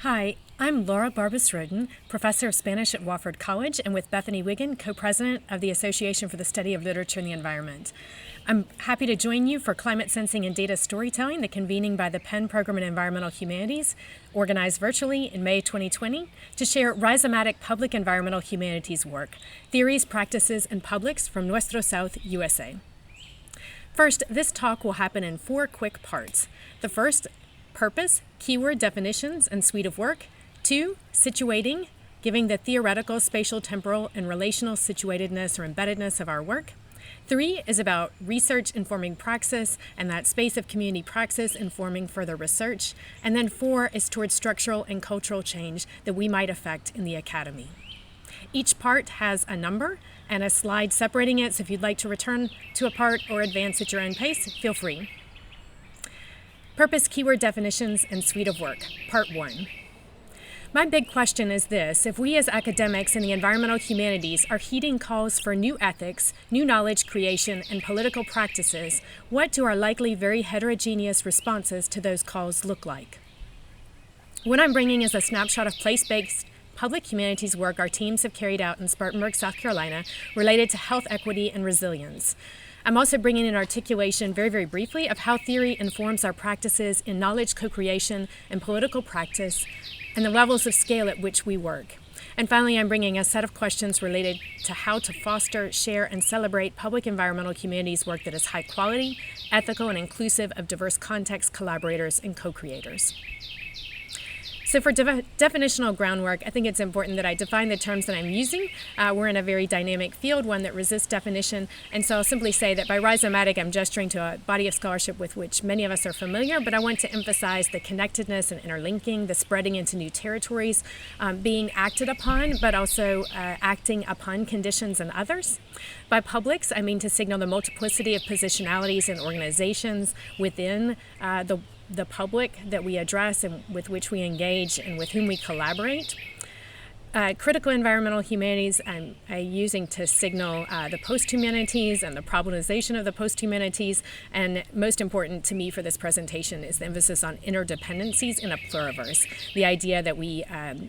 Hi, I'm Laura Barbas Rhoden, professor of Spanish at Wofford College, and with Bethany Wiggin, co-president of the Association for the Study of Literature and the Environment. I'm happy to join you for Climate Sensing and Data Storytelling, the convening by the Penn Program in Environmental Humanities, organized virtually in May 2020, to share Rhizomatic public environmental humanities work, theories, practices, and publics from Nuestro South, USA. First, this talk will happen in 4 quick parts. The first, purpose, keyword definitions, and suite of work. 2, situating, giving the theoretical, spatial, temporal, and relational situatedness or embeddedness of our work. 3 is about research informing praxis and that space of community praxis informing further research. And then 4 is towards structural and cultural change that we might affect in the academy. Each part has a number and a slide separating it, so if you'd like to return to a part or advance at your own pace, feel free. Purpose, keyword definitions, and suite of work, part 1. My big question is this: if we as academics in the environmental humanities are heeding calls for new ethics, new knowledge creation, and political practices, what do our likely very heterogeneous responses to those calls look like? What I'm bringing is a snapshot of place-based public humanities work our teams have carried out in Spartanburg, South Carolina, related to health equity and resilience. I'm also bringing in articulation very briefly of how theory informs our practices in knowledge co-creation and political practice and the levels of scale at which we work. And finally, I'm bringing a set of questions related to how to foster, share, and celebrate public environmental humanities work that is high quality, ethical, and inclusive of diverse contexts, collaborators, and co-creators. So for definitional groundwork, I think it's important that I define the terms that I'm using. We're in a very dynamic field, one that resists definition, and so I'll simply say that by rhizomatic, I'm gesturing to a body of scholarship with which many of us are familiar, but I want to emphasize the connectedness and interlinking, the spreading into new territories, being acted upon, but also acting upon conditions and others. By publics, I mean to signal the multiplicity of positionalities and organizations within the public that we address and with which we engage and with whom we collaborate. Critical environmental humanities, I'm using to signal the post-humanities and the problematization of the post-humanities, and most important to me for this presentation is the emphasis on interdependencies in a pluriverse, the idea that we,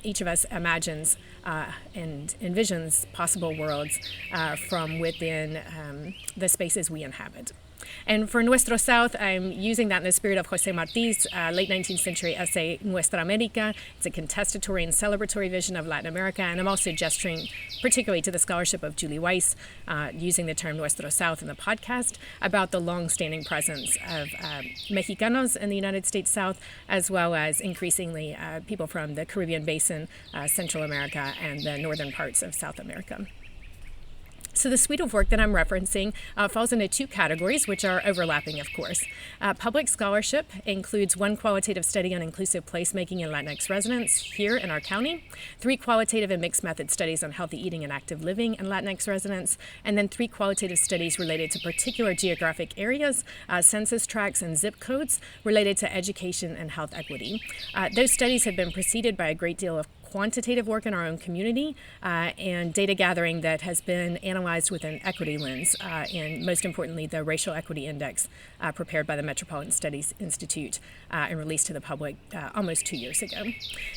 each of us imagines and envisions possible worlds from within the spaces we inhabit. And for Nuestro South, I'm using that in the spirit of José Martí's late 19th century essay, Nuestra América. It's a contestatory and celebratory vision of Latin America, and I'm also gesturing particularly to the scholarship of Julie Weiss, using the term Nuestro South in the podcast, about the long-standing presence of Mexicanos in the United States South, as well as increasingly people from the Caribbean Basin, Central America, and the northern parts of South America. So the suite of work that I'm referencing falls into 2 categories, which are overlapping, of course. Public scholarship includes 1 qualitative study on inclusive placemaking in Latinx residents here in our county, 3 qualitative and mixed method studies on healthy eating and active living in Latinx residents, and then 3 qualitative studies related to particular geographic areas, census tracts, and zip codes related to education and health equity. Those studies have been preceded by a great deal of quantitative work in our own community and data gathering that has been analyzed with an equity lens, and most importantly, the Racial Equity Index prepared by the Metropolitan Studies Institute and released to the public almost 2 years ago.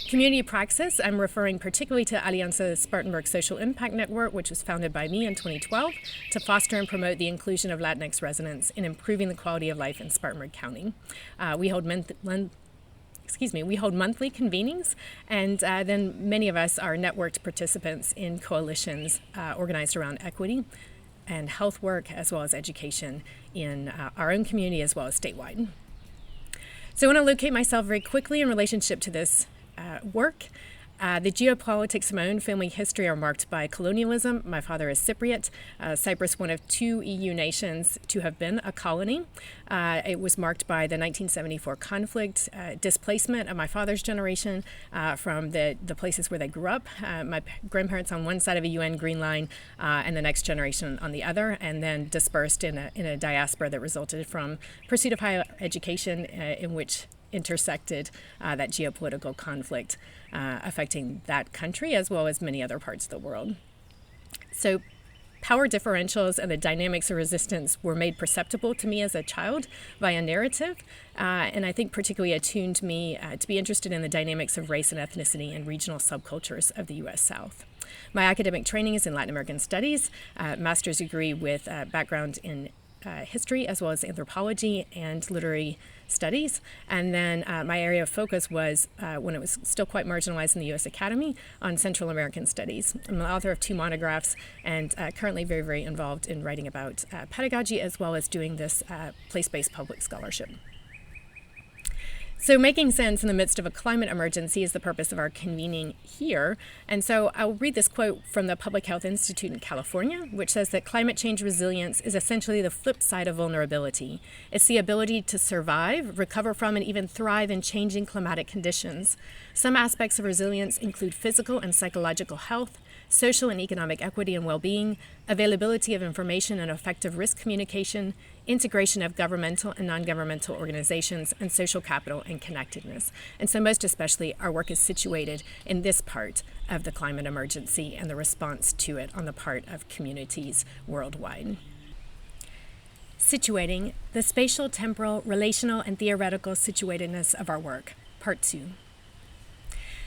Community praxis, I'm referring particularly to Alianza Spartanburg Social Impact Network, which was founded by me in 2012 to foster and promote the inclusion of Latinx residents in improving the quality of life in Spartanburg County. We hold monthly convenings, and then many of us are networked participants in coalitions organized around equity and health work, as well as education in our own community, as well as statewide. So I want to locate myself very quickly in relationship to this work. The geopolitics of my own family history are marked by colonialism. My father is Cypriot. Cyprus, one of 2 EU nations to have been a colony. It was marked by the 1974 conflict, displacement of my father's generation from the places where they grew up. My grandparents on one side of a UN Green Line and the next generation on the other, and then dispersed in a diaspora that resulted from pursuit of higher education in which intersected that geopolitical conflict affecting that country as well as many other parts of the world. So Power differentials and the dynamics of resistance were made perceptible to me as a child via narrative, and I think particularly attuned me to be interested in the dynamics of race and ethnicity and regional subcultures of the U.S. South. My academic training is in Latin American Studies, master's degree with background in history as well as anthropology and literary studies. And then my area of focus was, when it was still quite marginalized in the U.S. Academy, on Central American Studies. I'm the author of 2 monographs and currently very, very involved in writing about pedagogy as well as doing this place-based public scholarship. So making sense in the midst of a climate emergency is the purpose of our convening here. And so I'll read this quote from the Public Health Institute in California, which says that climate change resilience is essentially the flip side of vulnerability. It's the ability to survive, recover from, and even thrive in changing climatic conditions. Some aspects of resilience include physical and psychological health, social and economic equity and well-being, availability of information and effective risk communication, integration of governmental and non-governmental organizations, and social capital and connectedness. And so most especially, our work is situated in this part of the climate emergency and the response to it on the part of communities worldwide. Situating, the spatial, temporal, relational, and theoretical situatedness of our work, Part 2.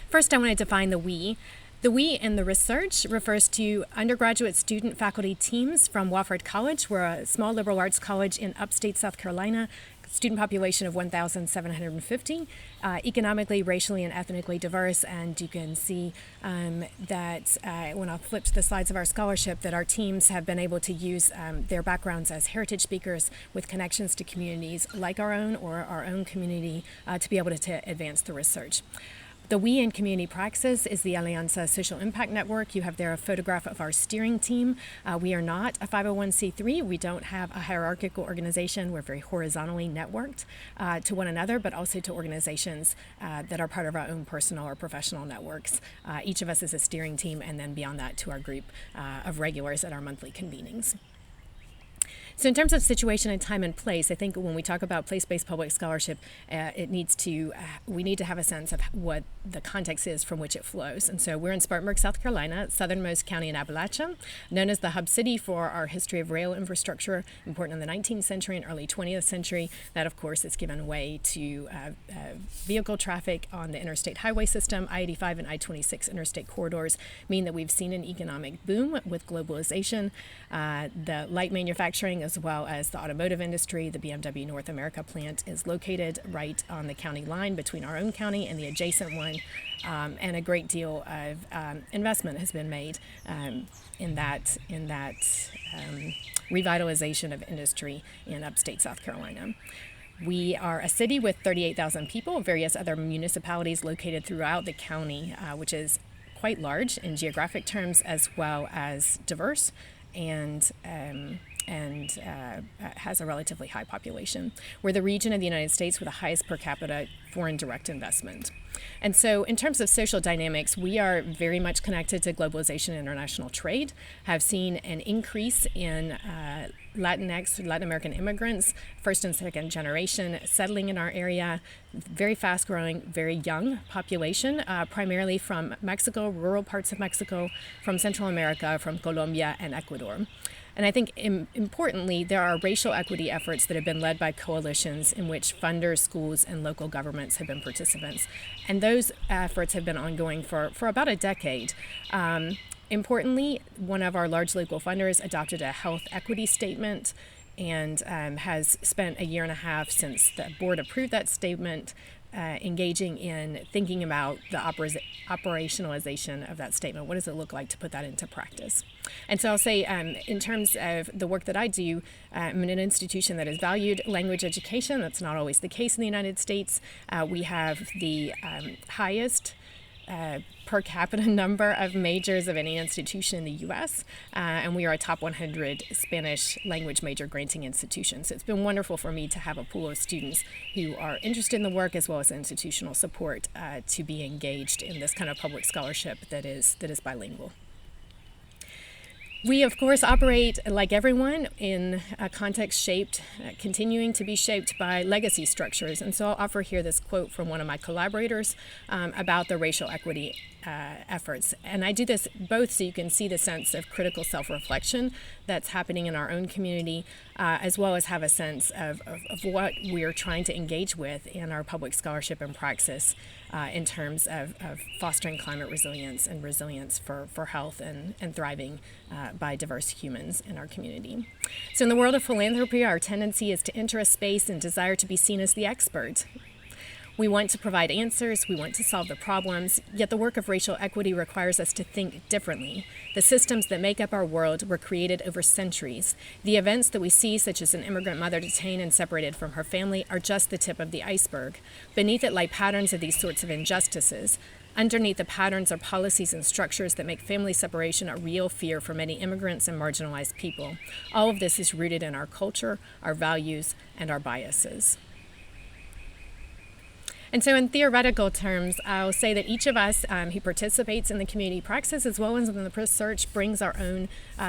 First, I want to define the we. The we in the research refers to undergraduate student faculty teams from Wofford College. We're a small liberal arts college in upstate South Carolina, student population of 1,750, economically, racially, and ethnically diverse. And you can see that when I'll flip to the slides of our scholarship, that our teams have been able to use their backgrounds as heritage speakers with connections to communities like our own or our own community to be able to advance the research. The We in Community Praxis is the Alianza Social Impact Network. You have there a photograph of our steering team. We are not a 501c3. We don't have a hierarchical organization. We're very horizontally networked to one another, but also to organizations that are part of our own personal or professional networks. Each of us is a steering team, and then beyond that to our group of regulars at our monthly convenings. So in terms of situation and time and place, I think when we talk about place-based public scholarship, we need to have a sense of what the context is from which it flows. And so we're in Spartanburg, South Carolina, southernmost county in Appalachia, known as the hub city for our history of rail infrastructure, important in the 19th century and early 20th century. That, of course, has given way to vehicle traffic on the interstate highway system. I-85 and I-26 interstate corridors mean that we've seen an economic boom with globalization. The light manufacturing as well as the automotive industry. The BMW North America plant is located right on the county line between our own county and the adjacent one, and a great deal of investment has been made in that revitalization of industry in upstate South Carolina. We are a city with 38,000 people, various other municipalities located throughout the county, which is quite large in geographic terms as well as diverse, and has a relatively high population. We're the region of the United States with the highest per capita foreign direct investment. And so in terms of social dynamics, we are very much connected to globalization and international trade, have seen an increase in Latinx, Latin American immigrants, first and second generation, settling in our area, very fast growing, very young population, primarily from Mexico, rural parts of Mexico, from Central America, from Colombia and Ecuador. And I think importantly, there are racial equity efforts that have been led by coalitions in which funders, schools, and local governments have been participants. And those efforts have been ongoing for about a decade. Importantly, one of our large local funders adopted a health equity statement and has spent a year and a half since the board approved that statement engaging in thinking about the operationalization of that statement. What does it look like to put that into practice? And so I'll say in terms of the work that I do, I'm in an institution that has valued language education. That's not always the case in the United States. We have the highest per capita number of majors of any institution in the U.S., and we are a top 100 Spanish language major granting institution. So it's been wonderful for me to have a pool of students who are interested in the work as well as institutional support to be engaged in this kind of public scholarship that is bilingual. We, of course, operate like everyone in a context shaped, continuing to be shaped by legacy structures. And so I'll offer here this quote from one of my collaborators about the racial equity efforts. And I do this both so you can see the sense of critical self-reflection that's happening in our own community, as well as have a sense of what we're trying to engage with in our public scholarship and praxis in terms of fostering climate resilience and resilience for health and thriving by diverse humans in our community. So in the world of philanthropy, our tendency is to enter a space and desire to be seen as the expert. We want to provide answers, we want to solve the problems, yet the work of racial equity requires us to think differently. The systems that make up our world were created over centuries. The events that we see, such as an immigrant mother detained and separated from her family, are just the tip of the iceberg. Beneath it lie patterns of these sorts of injustices. Underneath the patterns are policies and structures that make family separation a real fear for many immigrants and marginalized people. All of this is rooted in our culture, our values, and our biases. And so in theoretical terms, I'll say that each of us who participates in the community praxis as well as in the research brings our own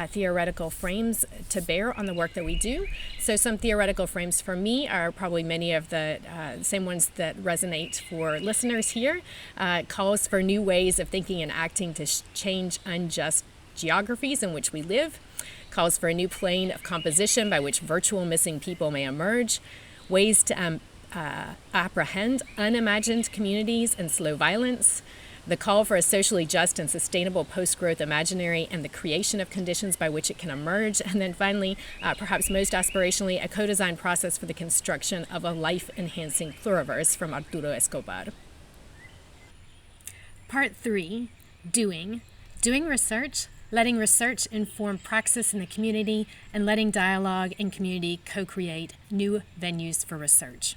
theoretical frames to bear on the work that we do. So some theoretical frames for me are probably many of the same ones that resonate for listeners here. Calls for new ways of thinking and acting to change unjust geographies in which we live. Calls for a new plane of composition by which virtual missing people may emerge. Ways to apprehend unimagined communities and slow violence, the call for a socially just and sustainable post-growth imaginary and the creation of conditions by which it can emerge, and then finally, perhaps most aspirationally, a co-design process for the construction of a life-enhancing pluriverse from Arturo Escobar. Part 3, Doing research, letting research inform praxis in the community, and letting dialogue and community co-create new venues for research.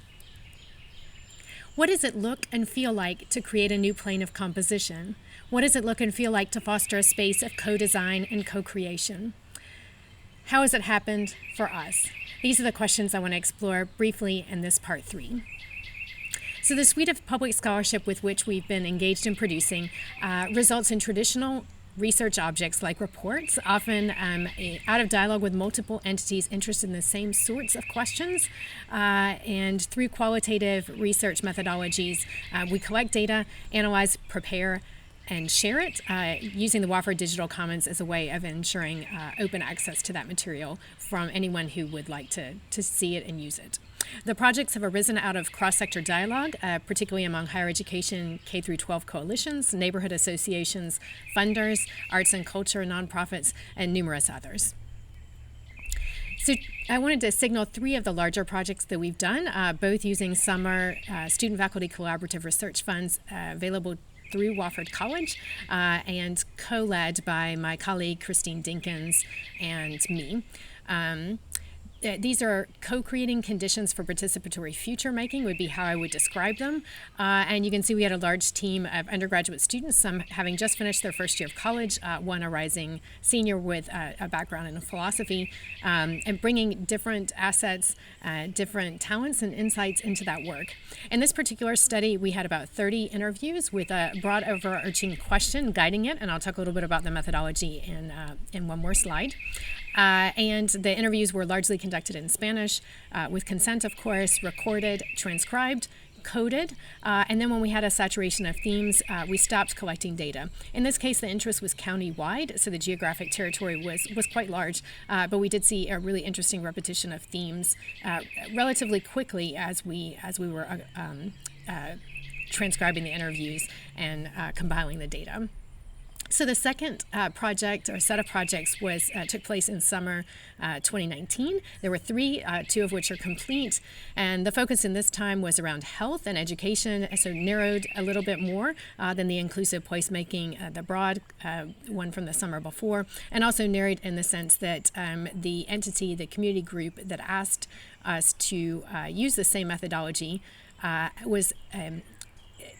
What does it look and feel like to create a new plane of composition? What does it look and feel like to foster a space of co-design and co-creation? How has it happened for us? These are the questions I want to explore briefly in this part 3. So the suite of public scholarship with which we've been engaged in producing results in traditional research objects like reports, often out of dialogue with multiple entities interested in the same sorts of questions. And through qualitative research methodologies, we collect data, analyze, prepare, and share it using the Wofford Digital Commons as a way of ensuring open access to that material from anyone who would like to see it and use it. The projects have arisen out of cross-sector dialogue, particularly among higher education K-12 coalitions, neighborhood associations, funders, arts and culture, nonprofits, and numerous others. So I wanted to signal 3 of the larger projects that we've done, both using summer student-faculty collaborative research funds available through Wofford College and co-led by my colleague Christine Dinkins and me. These are co-creating conditions for participatory future making would be how I would describe them. And you can see we had a large team of undergraduate students, some having just finished their first year of college, one a rising senior with a background in philosophy, and bringing different assets, different talents and insights into that work. In this particular study, we had about 30 interviews with a broad overarching question guiding it, and I'll talk a little bit about the methodology in one more slide. And the interviews were largely conducted in Spanish, with consent, of course, recorded, transcribed, coded, and then when we had a saturation of themes, we stopped collecting data. In this case, the interest was county-wide, so the geographic territory was quite large, but we did see a really interesting repetition of themes relatively quickly as we were transcribing the interviews and compiling the data. So the second project or set of projects took place in summer 2019. There were 3, 2 of which are complete, and the focus in this time was around health and education, so narrowed a little bit more than the inclusive placemaking, the broad one from the summer before, and also narrowed in the sense that the entity, the community group that asked us to use the same methodology was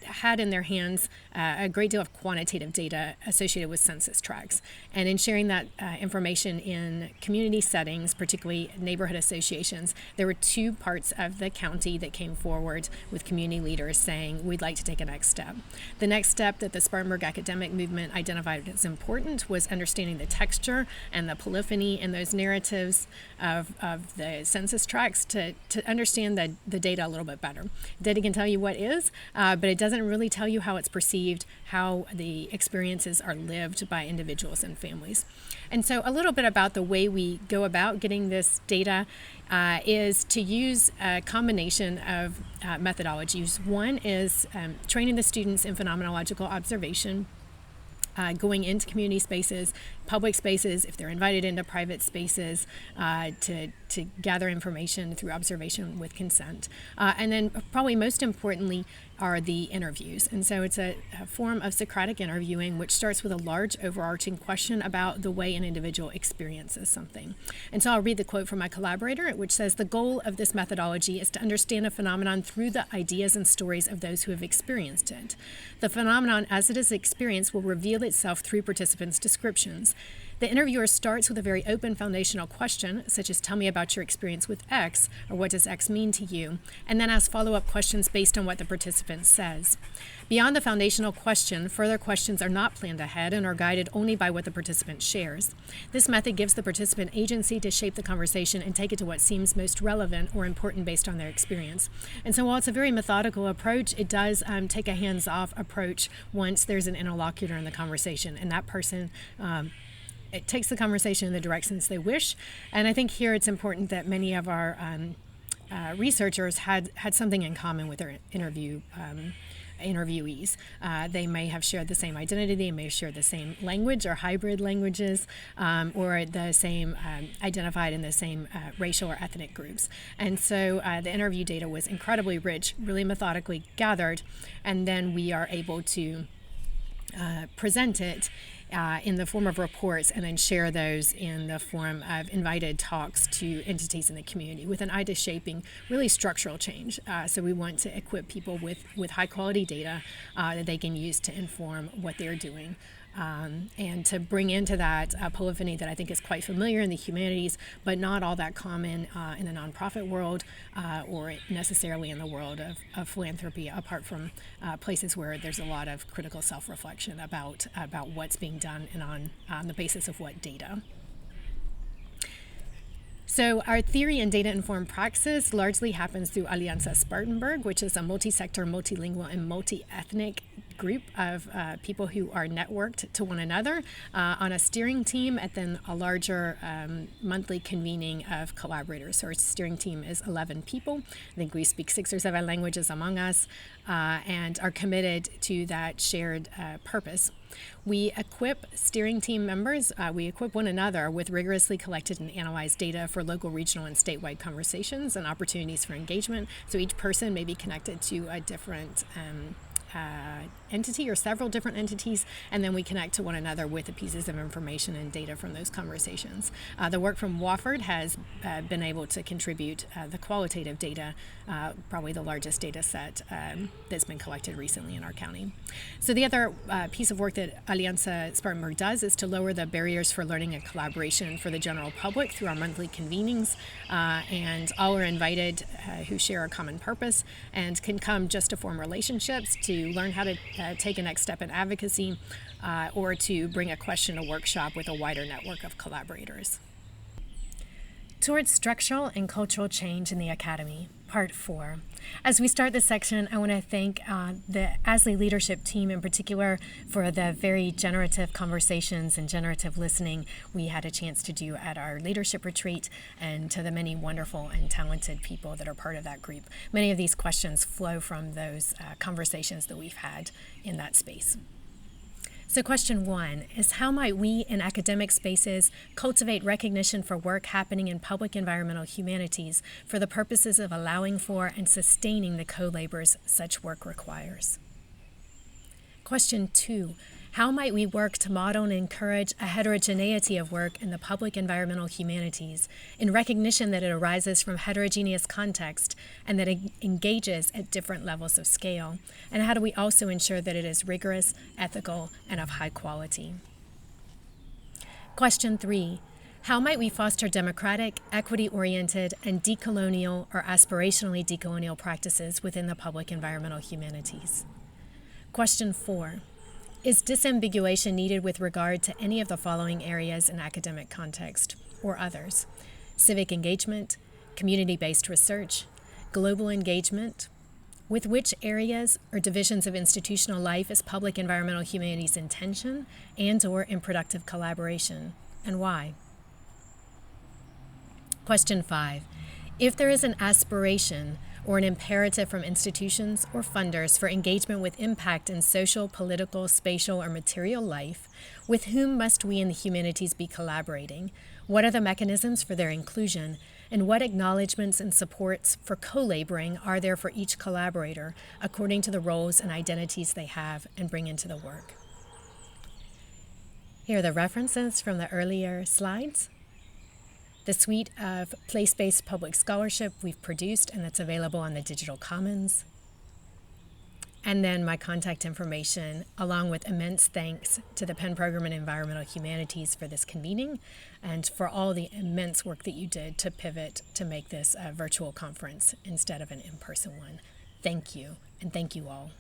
had in their hands a great deal of quantitative data associated with census tracts. And in sharing that information in community settings, particularly neighborhood associations, there were two parts of the county that came forward with community leaders saying, we'd like to take a next step. The next step that the Spartanburg academic movement identified as important was understanding the texture and the polyphony in those narratives of the census tracts to understand the data a little bit better. Data can tell you what is, but it doesn't really tell you how it's perceived, how the experiences are lived by individuals and families. And so a little bit about the way we go about getting this data is to use a combination of methodologies. One is training the students in phenomenological observation, going into community spaces, public spaces, if they're invited into private spaces, to gather information through observation with consent. And then probably most importantly are the interviews. And so it's a form of Socratic interviewing, which starts with a large overarching question about the way an individual experiences something. And so I'll read the quote from my collaborator, which says, "The goal of this methodology is to understand a phenomenon through the ideas and stories of those who have experienced it. The phenomenon as it is experienced will reveal itself through participants' descriptions. The interviewer starts with a very open foundational question, such as, tell me about your experience with X, or what does X mean to you, and then asks follow-up questions based on what the participant says. Beyond the foundational question, further questions are not planned ahead and are guided only by what the participant shares. This method gives the participant agency to shape the conversation and take it to what seems most relevant or important based on their experience." And so while it's a very methodical approach, it does take a hands-off approach once there's an interlocutor in the conversation, and that person it takes the conversation in the directions they wish. And I think here it's important that many of our researchers had something in common with their interviewees. They may have shared the same identity, they may have shared the same language or hybrid languages, or the same identified in the same racial or ethnic groups. And so the interview data was incredibly rich, really methodically gathered, and then we are able to present it in the form of reports and then share those in the form of invited talks to entities in the community with an eye to shaping really structural change. So we want to equip people with high quality data that they can use to inform what they're doing. And to bring into that polyphony that I think is quite familiar in the humanities, but not all that common in the nonprofit world or necessarily in the world of philanthropy, apart from places where there's a lot of critical self-reflection about what's being done and on the basis of what data. So our theory and data-informed praxis largely happens through Alianza Spartanburg, which is a multi-sector, multilingual, and multi-ethnic group of people who are networked to one another on a steering team and then a larger monthly convening of collaborators. So our steering team is 11 people. I think we speak 6 or 7 languages among us and are committed to that shared purpose. We equip steering team members, we equip one another with rigorously collected and analyzed data for local, regional, and statewide conversations and opportunities for engagement. So each person may be connected to a different entity or several different entities, and then we connect to one another with the pieces of information and data from those conversations. The work from Wofford has been able to contribute the qualitative data, probably the largest data set that's been collected recently in our county. So the other piece of work that Alianza Spartanburg does is to lower the barriers for learning and collaboration for the general public through our monthly convenings, and all are invited who share a common purpose and can come just to form relationships, to learn how to take a next step in advocacy, or to bring a question to workshop with a wider network of collaborators. Towards structural and cultural change in the Academy, Part 4. As we start this section, I want to thank the ASLE leadership team in particular for the very generative conversations and generative listening we had a chance to do at our leadership retreat, and to the many wonderful and talented people that are part of that group. Many of these questions flow from those conversations that we've had in that space. So question 1 is, how might we in academic spaces cultivate recognition for work happening in public environmental humanities for the purposes of allowing for and sustaining the co-labors such work requires? Question 2, How might we work to model and encourage a heterogeneity of work in the public environmental humanities in recognition that it arises from heterogeneous context and that it engages at different levels of scale? And how do we also ensure that it is rigorous, ethical, and of high quality? Question 3. How might we foster democratic, equity-oriented, and decolonial or aspirationally decolonial practices within the public environmental humanities? Question 4. Is disambiguation needed with regard to any of the following areas in academic context, or others? Civic engagement, community-based research, global engagement. With which areas or divisions of institutional life is public environmental humanities in tension and/or in productive collaboration, and why? Question 5. If there is an aspiration or an imperative from institutions or funders for engagement with impact in social, political, spatial, or material life, with whom must we in the humanities be collaborating? What are the mechanisms for their inclusion? And what acknowledgments and supports for co-laboring are there for each collaborator according to the roles and identities they have and bring into the work? Here are the references from the earlier slides. The suite of place-based public scholarship we've produced, and that's available on the Digital Commons. And then my contact information, along with immense thanks to the Penn Program in Environmental Humanities for this convening and for all the immense work that you did to pivot to make this a virtual conference instead of an in-person one. Thank you, and thank you all.